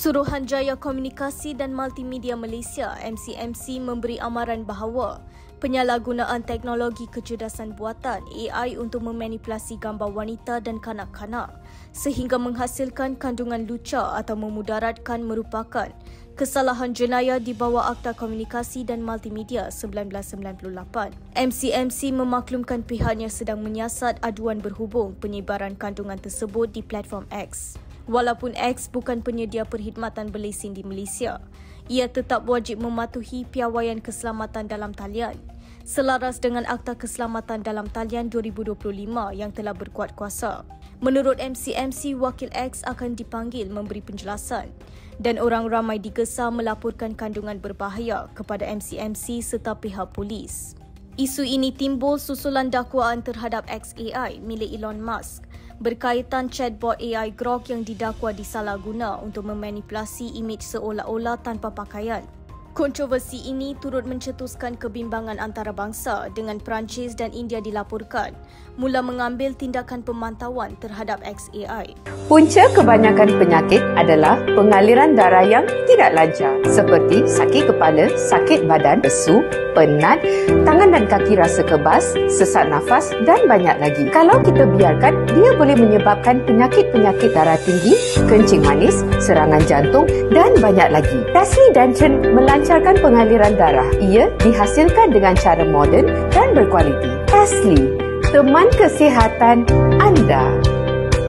Suruhanjaya Komunikasi dan Multimedia Malaysia (MCMC) memberi amaran bahawa penyalahgunaan teknologi kecerdasan buatan AI untuk memanipulasi gambar wanita dan kanak-kanak sehingga menghasilkan kandungan lucah atau memudaratkan merupakan kesalahan jenayah di bawah Akta Komunikasi dan Multimedia 1998. MCMC memaklumkan pihaknya sedang menyiasat aduan berhubung penyebaran kandungan tersebut di platform X. Walaupun X bukan penyedia perkhidmatan berlesen di Malaysia, ia tetap wajib mematuhi piawaian keselamatan dalam talian selaras dengan Akta Keselamatan dalam Talian 2025 yang telah berkuat kuasa. Menurut MCMC, wakil X akan dipanggil memberi penjelasan dan orang ramai digesa melaporkan kandungan berbahaya kepada MCMC serta pihak polis. Isu ini timbul susulan dakwaan terhadap XAI milik Elon Musk berkaitan chatbot AI Grok yang didakwa disalahguna untuk memanipulasi imej seolah-olah tanpa pakaian. Kontroversi ini turut mencetuskan kebimbangan antarabangsa dengan Perancis dan India dilaporkan mula mengambil tindakan pemantauan terhadap XAI. Punca kebanyakan penyakit adalah pengaliran darah yang tidak lancar seperti sakit kepala, sakit badan, lesu, penat, tangan dan kaki rasa kebas, sesak nafas dan banyak lagi. Kalau kita biarkan, dia boleh menyebabkan penyakit-penyakit darah tinggi, kencing manis, serangan jantung dan banyak lagi. Tasli Dancen melancarkan pengaliran darah. Ia dihasilkan dengan cara moden dan berkualiti. Tasli, teman kesihatan anda.